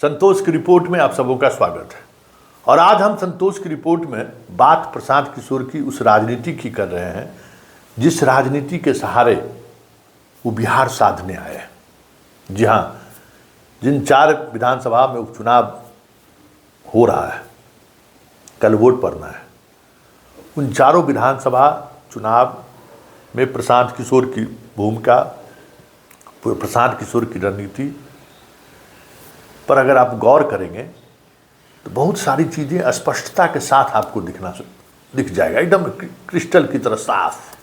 संतोष की रिपोर्ट में आप सबों का स्वागत है। और आज हम संतोष की रिपोर्ट में बात प्रशांत किशोर की उस राजनीति की कर रहे हैं जिस राजनीति के सहारे वो बिहार साधने आए हैं। जी हाँ, जिन 4 विधानसभा में उपचुनाव हो रहा है, कल वोट पड़ना है, उन चारों विधानसभा चुनाव में प्रशांत किशोर की भूमिका, प्रशांत किशोर की रणनीति पर अगर आप गौर करेंगे तो बहुत सारी चीज़ें स्पष्टता के साथ आपको दिख जाएगा, एकदम क्रिस्टल की तरह साफ,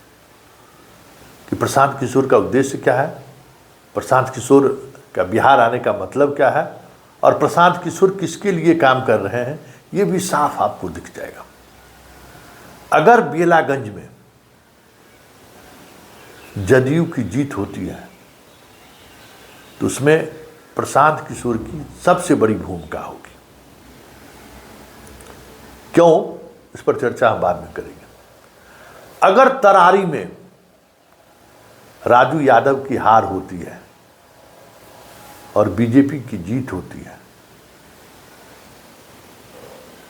कि प्रशांत किशोर का उद्देश्य क्या है, प्रशांत किशोर का बिहार आने का मतलब क्या है और प्रशांत किशोर किसके लिए काम कर रहे हैं, ये भी साफ आपको दिख जाएगा। अगर बेलागंज में जदयू की जीत होती है तो उसमें प्रशांत किशोर की सबसे बड़ी भूमिका होगी। क्यों, इस पर चर्चा हम बाद में करेंगे। अगर तरारी में राजू यादव की हार होती है और बीजेपी की जीत होती है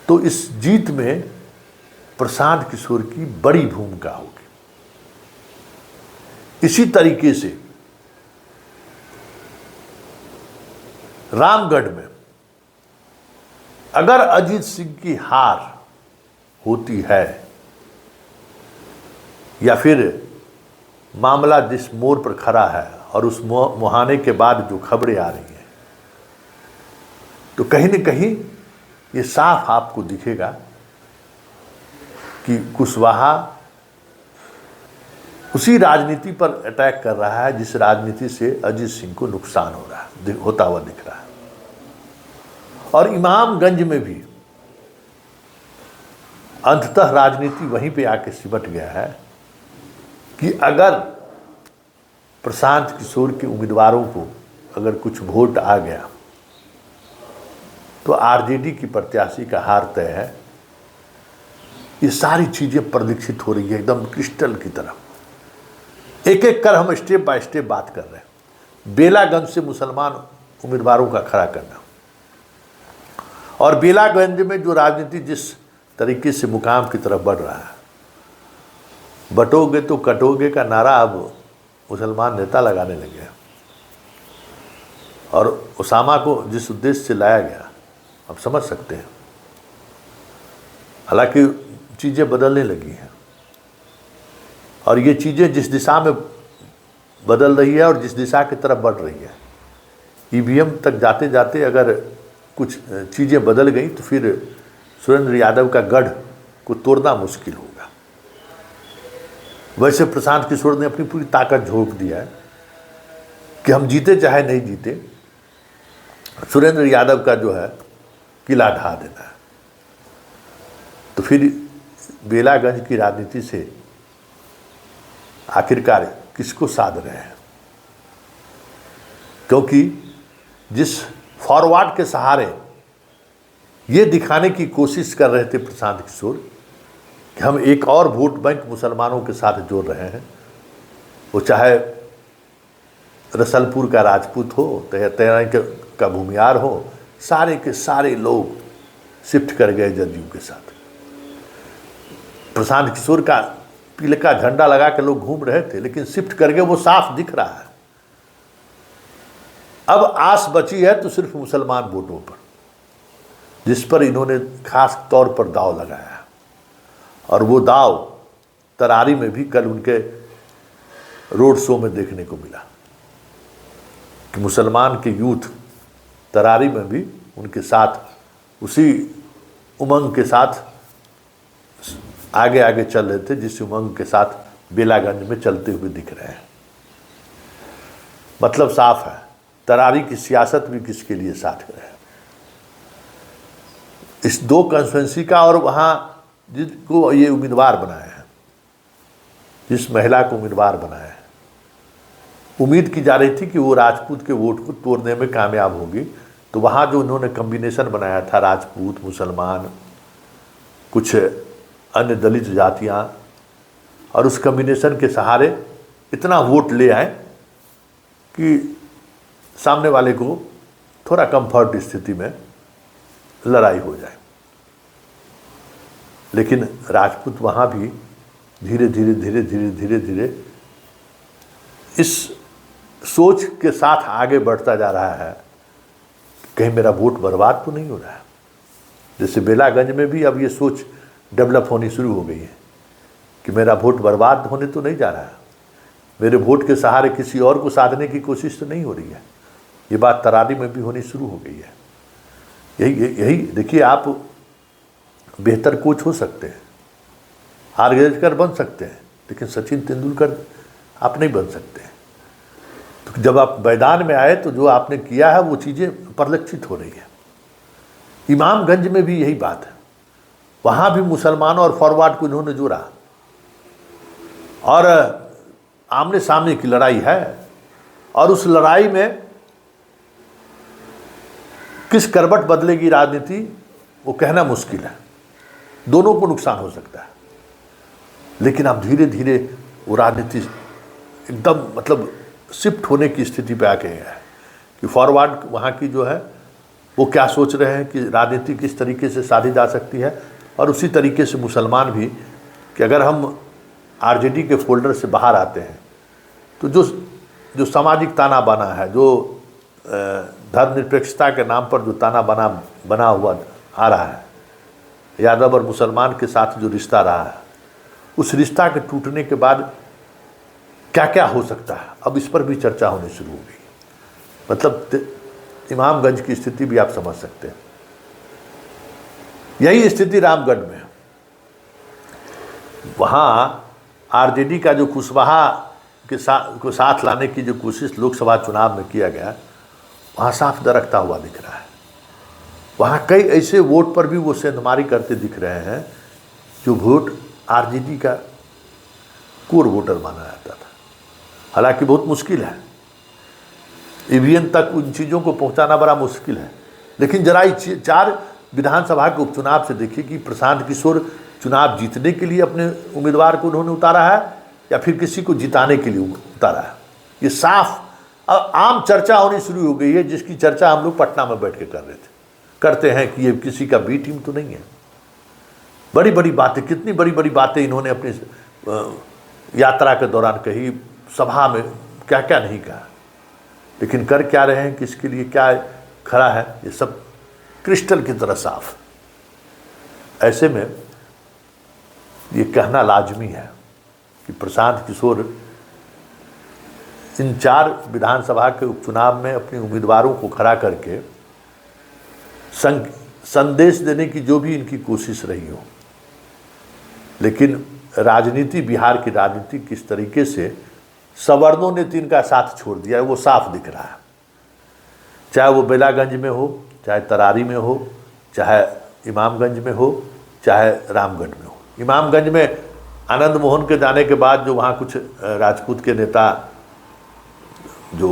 तो इस जीत में प्रशांत किशोर की बड़ी भूमिका होगी। इसी तरीके से रामगढ़ में अगर अजीत सिंह की हार होती है या फिर मामला जिस मोड़ पर खड़ा है और उस मुहाने के बाद जो खबरें आ रही हैं तो कहीं न कहीं ये साफ आपको दिखेगा कि कुशवाहा उसी राजनीति पर अटैक कर रहा है जिस राजनीति से अजीत सिंह को नुकसान हो रहा है, होता हुआ दिख रहा है। और इमामगंज में भी अंततः राजनीति वहीं पे आके सिमट गया है कि अगर प्रशांत किशोर के उम्मीदवारों को अगर कुछ वोट आ गया तो आरजेडी की प्रत्याशी का हार तय है। ये सारी चीजें परिलक्षित हो रही है एकदम क्रिस्टल की तरह। एक एक कर हम स्टेप बाय स्टेप बात कर रहे हैं। बेलागंज से मुसलमान उम्मीदवारों का खड़ा करना और बेलागंज में जो राजनीति जिस तरीके से मुकाम की तरफ बढ़ रहा है, बटोगे तो कटोगे का नारा अब मुसलमान नेता लगाने लगे हैं। और उसामा को जिस उद्देश्य से लाया गया आप समझ सकते हैं। हालांकि चीज़ें बदलने लगी हैं और ये चीज़ें जिस दिशा में बदल रही है और जिस दिशा की तरफ बढ़ रही है, ईवीएम तक जाते जाते अगर कुछ चीज़ें बदल गई तो फिर सुरेंद्र यादव का गढ़ को तोड़ना मुश्किल होगा। वैसे प्रशांत किशोर ने अपनी पूरी ताकत झोंक दिया है कि हम जीते चाहे नहीं जीते, सुरेंद्र यादव का जो है किला ढा देना है। तो फिर बेलागंज की राजनीति से आखिरकार किसको साध रहे हैं, क्योंकि जिस फॉरवर्ड के सहारे ये दिखाने की कोशिश कर रहे थे प्रशांत किशोर कि हम एक और वोट बैंक मुसलमानों के साथ जोड़ रहे हैं, वो चाहे रसलपुर का राजपूत हो, तराई का भूमियार हो, सारे के सारे लोग शिफ्ट कर गए जदयू के साथ। प्रशांत किशोर का पीले का झंडा लगा के लोग घूम रहे थे लेकिन शिफ्ट करके वो साफ दिख रहा है। अब आस बची है तो सिर्फ मुसलमान वोटों पर, जिस पर इन्होंने खास तौर पर दाव लगाया है। और वो दाव तरारी में भी कल उनके रोड शो में देखने को मिला कि मुसलमान के यूथ तरारी में भी उनके साथ उसी उमंग के साथ आगे आगे चल रहे थे जिस उमंग के साथ बेलागंज में चलते हुए दिख रहे हैं। मतलब साफ है, तरारी की सियासत भी किसके लिए साथ है। इस 2 कंस्टिट्यूंसी का और वहाँ जिसको ये उम्मीदवार बनाए हैं, जिस महिला को उम्मीदवार बनाया है, उम्मीद की जा रही थी कि वो राजपूत के वोट को तोड़ने में कामयाब होगी। तो वहाँ जो उन्होंने कम्बिनेशन बनाया था, राजपूत, मुसलमान, कुछ अन्य दलित जातियाँ, और उस कम्बिनेशन के सहारे इतना वोट ले आए कि सामने वाले को थोड़ा कंफर्ट स्थिति में लड़ाई हो जाए। लेकिन राजपूत वहाँ भी धीरे धीरे धीरे धीरे धीरे धीरे इस सोच के साथ आगे बढ़ता जा रहा है, कहीं मेरा वोट बर्बाद तो नहीं हो रहा है। जैसे बेलागंज में भी अब ये सोच डेवलप होनी शुरू हो गई है कि मेरा वोट बर्बाद होने तो नहीं जा रहा है, मेरे वोट के सहारे किसी और को साधने की कोशिश तो नहीं हो रही है। ये बात तरारी में भी होनी शुरू हो गई है। यही देखिए, आप बेहतर कोच हो सकते हैं, आर्गेजकर बन सकते हैं, लेकिन सचिन तेंदुलकर आप नहीं बन सकते। तो जब आप मैदान में आए तो जो आपने किया है वो चीज़ें परिलक्षित हो रही है। इमामगंज में भी यही बात है, वहाँ भी मुसलमानों और फॉरवर्ड को इन्होंने जोड़ा और आमने सामने की लड़ाई है। और उस लड़ाई में किस करवट बदलेगी राजनीति वो कहना मुश्किल है, दोनों को नुकसान हो सकता है। लेकिन अब धीरे धीरे वो राजनीति एकदम मतलब शिफ्ट होने की स्थिति पे आके है कि फॉरवर्ड वहाँ की जो है वो क्या सोच रहे हैं कि राजनीति किस तरीके से साधी जा सकती है, और उसी तरीके से मुसलमान भी कि अगर हम आरजेडी के फोल्डर से बाहर आते हैं तो जो सामाजिक ताना बाना है, जो धर्मनिरपेक्षता के नाम पर जो ताना बना हुआ आ रहा है, यादव और मुसलमान के साथ जो रिश्ता रहा है, उस रिश्ता के टूटने के बाद क्या क्या हो सकता है, अब इस पर भी चर्चा होनी शुरू हो गई। मतलब इमामगंज की स्थिति भी आप समझ सकते हैं। यही स्थिति रामगढ़ में है। वहाँ आरजेडी का जो कुशवाहा को साथ लाने की जो कोशिश लोकसभा चुनाव में किया गया, वहाँ साफ दरकता हुआ दिख रहा है। वहाँ कई ऐसे वोट पर भी वो सेंधमारी करते दिख रहे हैं जो वोट आरजेडी का कोर वोटर माना जाता था। हालांकि बहुत मुश्किल है, ईवीएम तक उन चीज़ों को पहुंचाना बड़ा मुश्किल है। लेकिन जरा 4 विधानसभा के उपचुनाव से देखिए कि प्रशांत किशोर चुनाव जीतने के लिए अपने उम्मीदवार को उन्होंने उतारा है या फिर किसी को जिताने के लिए उतारा है। ये साफ अब आम चर्चा होनी शुरू हो गई है, जिसकी चर्चा हम लोग पटना में बैठ के करते हैं कि ये किसी का बी टीम तो नहीं है। बड़ी बड़ी बातें, कितनी बड़ी बड़ी बातें इन्होंने अपनी यात्रा के दौरान कही, सभा में क्या क्या नहीं कहा, लेकिन कर क्या रहे हैं, किसके लिए क्या खड़ा है, ये सब क्रिस्टल की तरह साफ। ऐसे में ये कहना लाजमी है कि प्रशांत किशोर इन 4 विधानसभा के उपचुनाव में अपने उम्मीदवारों को खड़ा करके संदेश देने की जो भी इनकी कोशिश रही हो, लेकिन राजनीति, बिहार की राजनीति किस तरीके से सवर्णों ने तो इनका साथ छोड़ दिया है वो साफ दिख रहा है। चाहे वो बेलागंज में हो, चाहे तरारी में हो, चाहे इमामगंज में हो, चाहे रामगढ़ में हो। इमामगंज में आनंद मोहन के जाने के बाद जो वहाँ कुछ राजपूत के नेता जो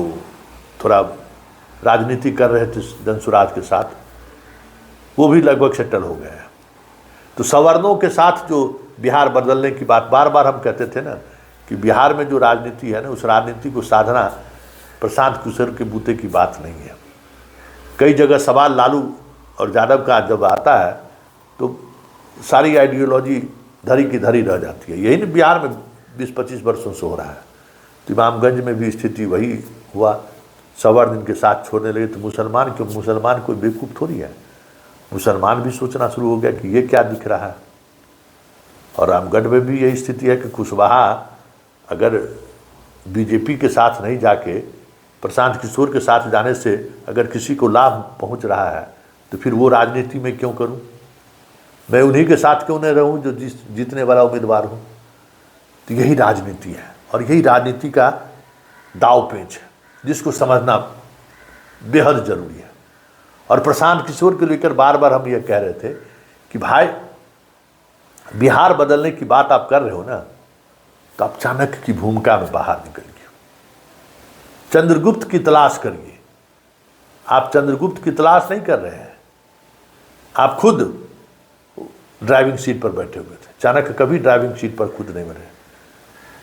थोड़ा राजनीति कर रहे थे जनसुराज के साथ, वो भी लगभग सेटल हो गए हैं। तो सवर्णों के साथ जो बिहार बदलने की बात बार बार हम कहते थे ना कि बिहार में जो राजनीति है ना, उस राजनीति को साधना प्रशांत किशोर के बूते की बात नहीं है। कई जगह सवाल लालू और यादव का जब आता है तो सारी आइडियोलॉजी धरी की धरी रह जाती है। यही नहीं बिहार में 20-25 वर्षों से हो रहा है। तो इमामगंज में भी स्थिति वही हुआ, सवर्ण इनके साथ छोड़ने लगे। तो मुसलमान कोई बेवकूफ़ थोड़ी है, मुसलमान भी सोचना शुरू हो गया कि ये क्या दिख रहा है। और रामगढ़ में भी यही स्थिति है कि कुशवाहा अगर बीजेपी के साथ नहीं जाके प्रशांत किशोर के साथ जाने से अगर किसी को लाभ पहुंच रहा है तो फिर वो राजनीति में क्यों करूं, मैं उन्हीं के साथ क्यों नहीं रहूं जो जीतने वाला उम्मीदवार हूं। तो यही राजनीति है और यही राजनीति का दाव पेच है जिसको समझना बेहद जरूरी है। और प्रशांत किशोर को लेकर बार बार हम ये कह रहे थे कि भाई बिहार बदलने की बात आप कर रहे हो ना, तो आप चाणक्य की भूमिका में बाहर निकलिए, चंद्रगुप्त की तलाश करिए। आप चंद्रगुप्त की तलाश नहीं कर रहे हैं, आप खुद ड्राइविंग सीट पर बैठे हुए थे। चाणक्य कभी ड्राइविंग सीट पर खुद नहीं बैठे।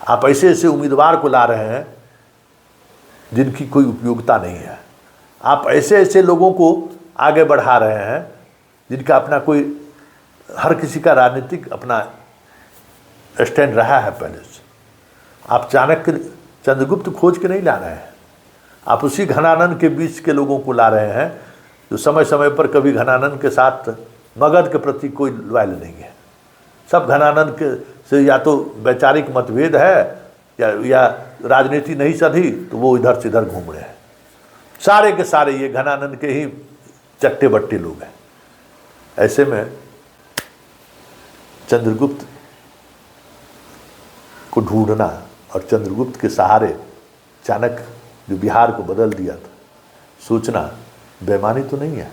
आप ऐसे ऐसे उम्मीदवार को ला रहे हैं जिनकी कोई उपयोगिता नहीं है। आप ऐसे ऐसे लोगों को आगे बढ़ा रहे हैं जिनका अपना कोई, हर किसी का राजनीतिक अपना स्टैंड रहा है पहले से। आप चाणक्य चंद्रगुप्त खोज के नहीं ला रहे हैं, आप उसी घनानंद के बीच के लोगों को ला रहे हैं जो समय समय पर कभी घनानंद के साथ मगध के प्रति कोई लॉयल नहीं है। सब घनानंद के से या तो वैचारिक मतभेद है या राजनीति नहीं सधी, तो वो इधर से इधर घूम रहे हैं। सारे के सारे ये घनानंद के ही चट्टे बट्टे लोग हैं। ऐसे में चंद्रगुप्त को ढूंढना और चंद्रगुप्त के सहारे चाणक्य जो बिहार को बदल दिया था, सोचना बेईमानी तो नहीं है।